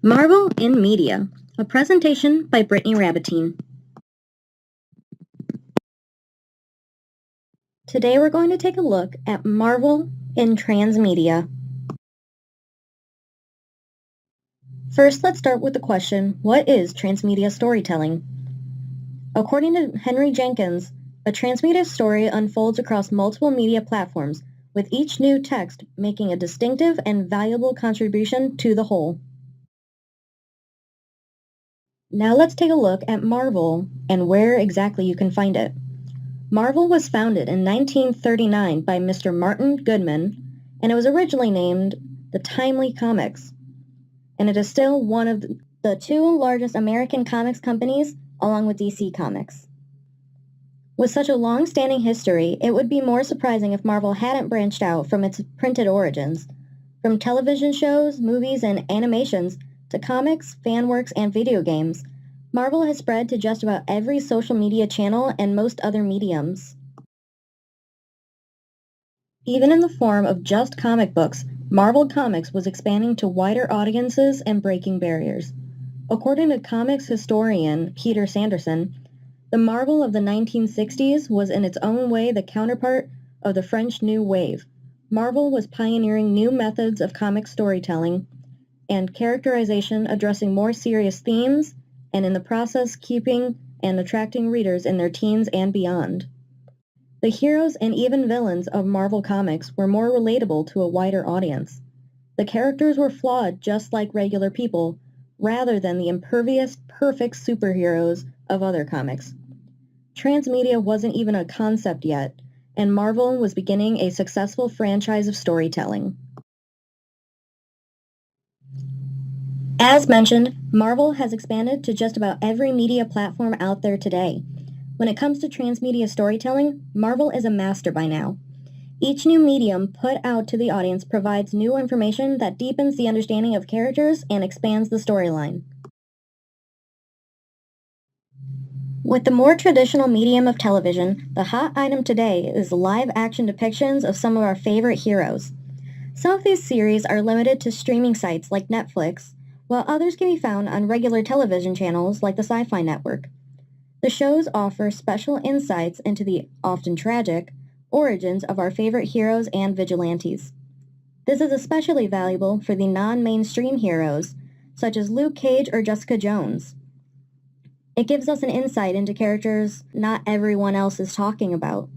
Marvel in Media, a presentation by Brittany Rabatine. Today we're going to take a look at Marvel in Transmedia. First, let's start with the question, what is transmedia storytelling? According to Henry Jenkins, a transmedia story unfolds across multiple media platforms, with each new text making a distinctive and valuable contribution to the whole. Now let's take a look at Marvel and where exactly you can find it. Marvel was founded in 1939 by Mr. Martin Goodman, and it was originally named the Timely Comics. And it is still one of the two largest American comics companies, along with DC Comics. With such a long-standing history, it would be more surprising if Marvel hadn't branched out from its printed origins. From television shows, movies, and animations, to comics, fan works, and video games, Marvel has spread to just about every social media channel and most other mediums. Even in the form of just comic books, Marvel Comics was expanding to wider audiences and breaking barriers. According to comics historian Peter Sanderson, the Marvel of the 1960s was in its own way the counterpart of the French New Wave. Marvel was pioneering new methods of comic storytelling and characterization, addressing more serious themes, and in the process keeping and attracting readers in their teens and beyond. The heroes and even villains of Marvel Comics were more relatable to a wider audience. The characters were flawed just like regular people, rather than the impervious, perfect superheroes of other comics. Transmedia wasn't even a concept yet, and Marvel was beginning a successful franchise of storytelling. As mentioned, Marvel has expanded to just about every media platform out there today. When it comes to transmedia storytelling, Marvel is a master by now. Each new medium put out to the audience provides new information that deepens the understanding of characters and expands the storyline. With the more traditional medium of television, the hot item today is live-action depictions of some of our favorite heroes. Some of these series are limited to streaming sites like Netflix, while others can be found on regular television channels like the Sci-Fi Network. The shows offer special insights into the often tragic origins of our favorite heroes and vigilantes. This is especially valuable for the non-mainstream heroes, such as Luke Cage or Jessica Jones. It gives us an insight into characters not everyone else is talking about.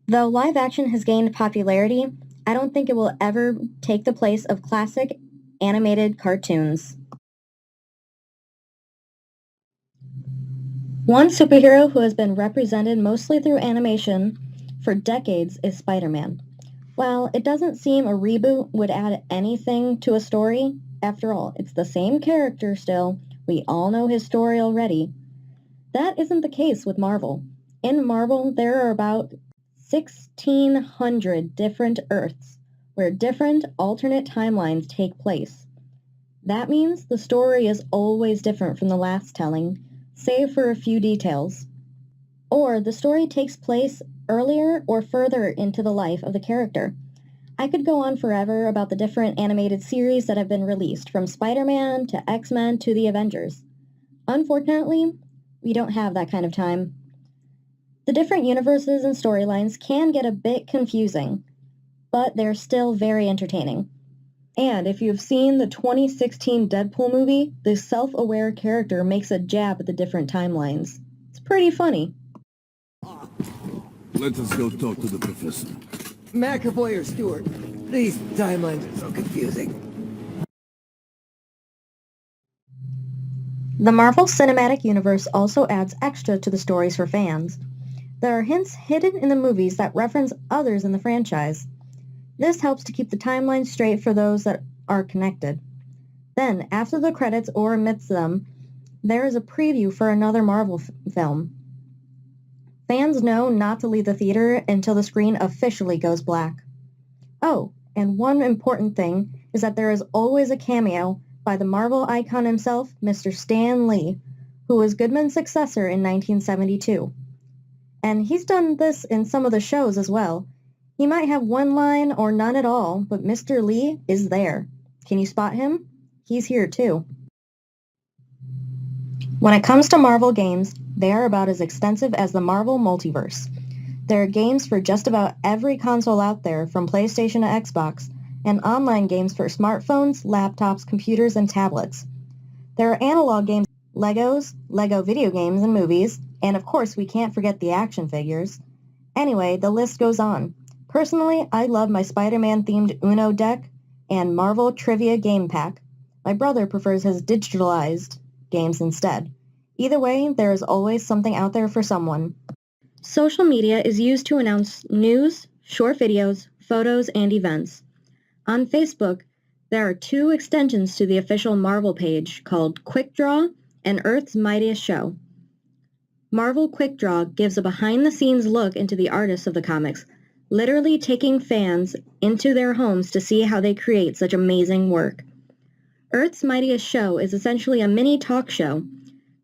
Though live action has gained popularity, I don't think it will ever take the place of classic animated cartoons. One superhero who has been represented mostly through animation for decades is Spider-Man. While it doesn't seem a reboot would add anything to a story, after all, it's the same character still. We all know his story already. That isn't the case with Marvel. In Marvel, there are about 1,600 different Earths, where different alternate timelines take place. That means the story is always different from the last telling, save for a few details. Or the story takes place earlier or further into the life of the character. I could go on forever about the different animated series that have been released, from Spider-Man to X-Men to the Avengers. Unfortunately, we don't have that kind of time. The different universes and storylines can get a bit confusing, but they're still very entertaining. And if you've seen the 2016 Deadpool movie, the self-aware character makes a jab at the different timelines. It's pretty funny. Let us go talk to the professor. McAvoy or Stewart? These timelines are so confusing. The Marvel Cinematic Universe also adds extra to the stories for fans. There are hints hidden in the movies that reference others in the franchise. This helps to keep the timeline straight for those that are connected. Then, after the credits or amidst them, there is a preview for another Marvel film. Fans know not to leave the theater until the screen officially goes black. Oh, and one important thing is that there is always a cameo by the Marvel icon himself, Mr. Stan Lee, who was Goodman's successor in 1972. And he's done this in some of the shows as well. He might have one line or none at all, but Mr. Lee is there. Can you spot him? he's here too. When it comes to Marvel games, they are about as extensive as the Marvel multiverse. There are games for just about every console out there, from PlayStation to Xbox, and online games for smartphones, laptops, computers, and tablets. There are analog games, Legos, Lego video games and movies, and of course we can't forget the action figures. Anyway, the list goes on. Personally, I love my Spider-Man themed Uno deck and Marvel Trivia Game Pack. My brother prefers his digitalized games instead. Either way, there is always something out there for someone. Social media is used to announce news, short videos, photos, and events. On Facebook, there are 2 extensions to the official Marvel page called Quick Draw and Earth's Mightiest Show. Marvel Quick Draw gives a behind-the-scenes look into the artists of the comics, literally taking fans into their homes to see how they create such amazing work. Earth's Mightiest Show is essentially a mini talk show.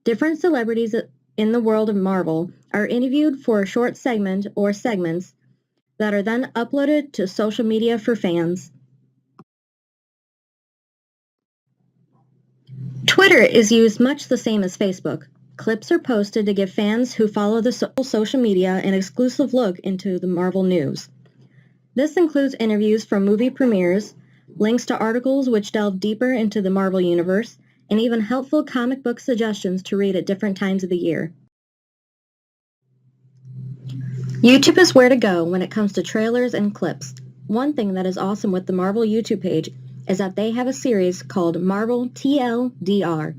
Different celebrities in the world of Marvel are interviewed for a short segment or segments that are then uploaded to social media for fans. Twitter is used much the same as Facebook. Clips are posted to give fans who follow the social media an exclusive look into the Marvel news. This includes interviews from movie premieres, links to articles which delve deeper into the Marvel Universe, and even helpful comic book suggestions to read at different times of the year. YouTube is where to go when it comes to trailers and clips. One thing that is awesome with the Marvel YouTube page is that they have a series called Marvel TLDR.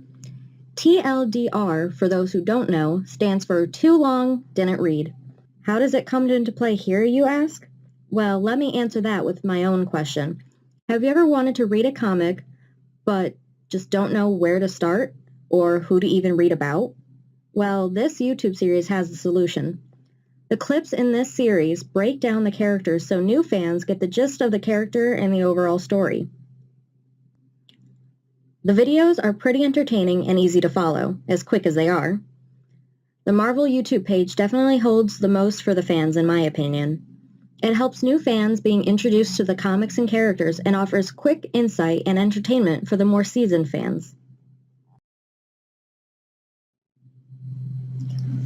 TLDR, for those who don't know, stands for Too Long, Didn't Read. How does it come into play here, you ask? Well, let me answer that with my own question. Have you ever wanted to read a comic, but just don't know where to start or who to even read about? Well, this YouTube series has the solution. The clips in this series break down the characters so new fans get the gist of the character and the overall story. The videos are pretty entertaining and easy to follow, as quick as they are. The Marvel YouTube page definitely holds the most for the fans, in my opinion. It helps new fans being introduced to the comics and characters and offers quick insight and entertainment for the more seasoned fans.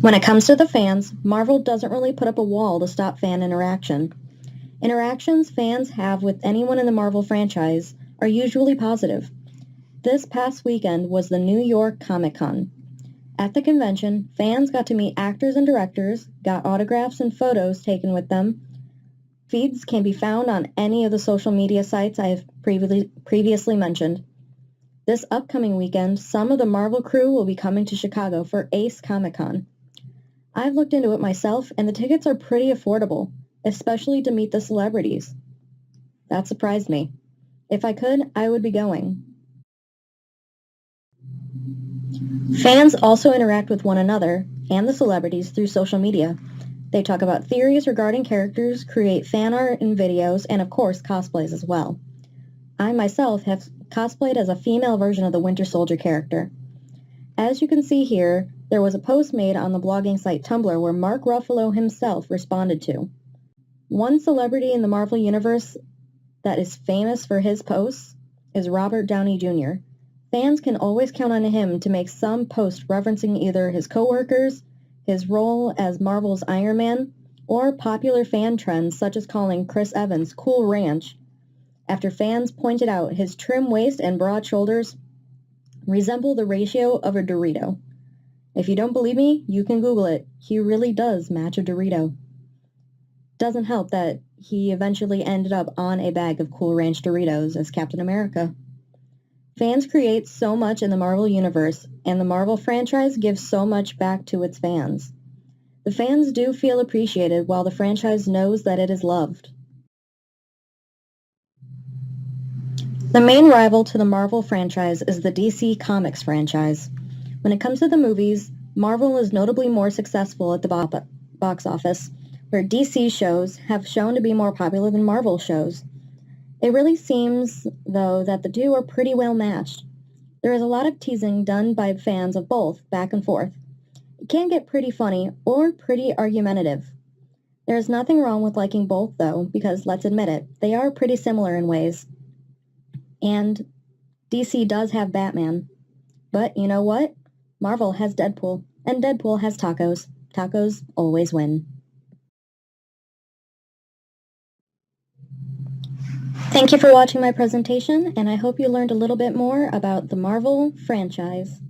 When it comes to the fans, Marvel doesn't really put up a wall to stop fan interaction. Interactions fans have with anyone in the Marvel franchise are usually positive. This past weekend was the New York Comic Con. At the convention, fans got to meet actors and directors, got autographs and photos taken with them. Feeds can be found on any of the social media sites I have previously mentioned. This upcoming weekend, some of the Marvel crew will be coming to Chicago for Ace Comic Con. I've looked into it myself, and the tickets are pretty affordable, especially to meet the celebrities. That surprised me. If I could, I would be going. Fans also interact with one another and the celebrities through social media. They talk about theories regarding characters, create fan art and videos, and of course cosplays as well. I myself have cosplayed as a female version of the Winter Soldier character. As you can see here, there was a post made on the blogging site Tumblr where Mark Ruffalo himself responded to. One celebrity in the Marvel Universe that is famous for his posts is Robert Downey Jr. Fans can always count on him to make some post referencing either his coworkers, his role as Marvel's Iron Man, or popular fan trends such as calling Chris Evans Cool Ranch, after fans pointed out his trim waist and broad shoulders resemble the ratio of a Dorito. If you don't believe me, you can Google it. He really does match a Dorito. Doesn't help that he eventually ended up on a bag of Cool Ranch Doritos as Captain America. Fans create so much in the Marvel Universe, and the Marvel franchise gives so much back to its fans. The fans do feel appreciated while the franchise knows that it is loved. The main rival to the Marvel franchise is the DC Comics franchise. When it comes to the movies, Marvel is notably more successful at the box office, where DC shows have shown to be more popular than Marvel shows. It really seems, though, that the two are pretty well matched. There is a lot of teasing done by fans of both, back and forth. It can get pretty funny or pretty argumentative. There is nothing wrong with liking both, though, because, let's admit it, they are pretty similar in ways. And DC does have Batman. But you know what? Marvel has Deadpool, and Deadpool has tacos. Tacos always win. Thank you for watching my presentation, and I hope you learned a little bit more about the Marvel franchise.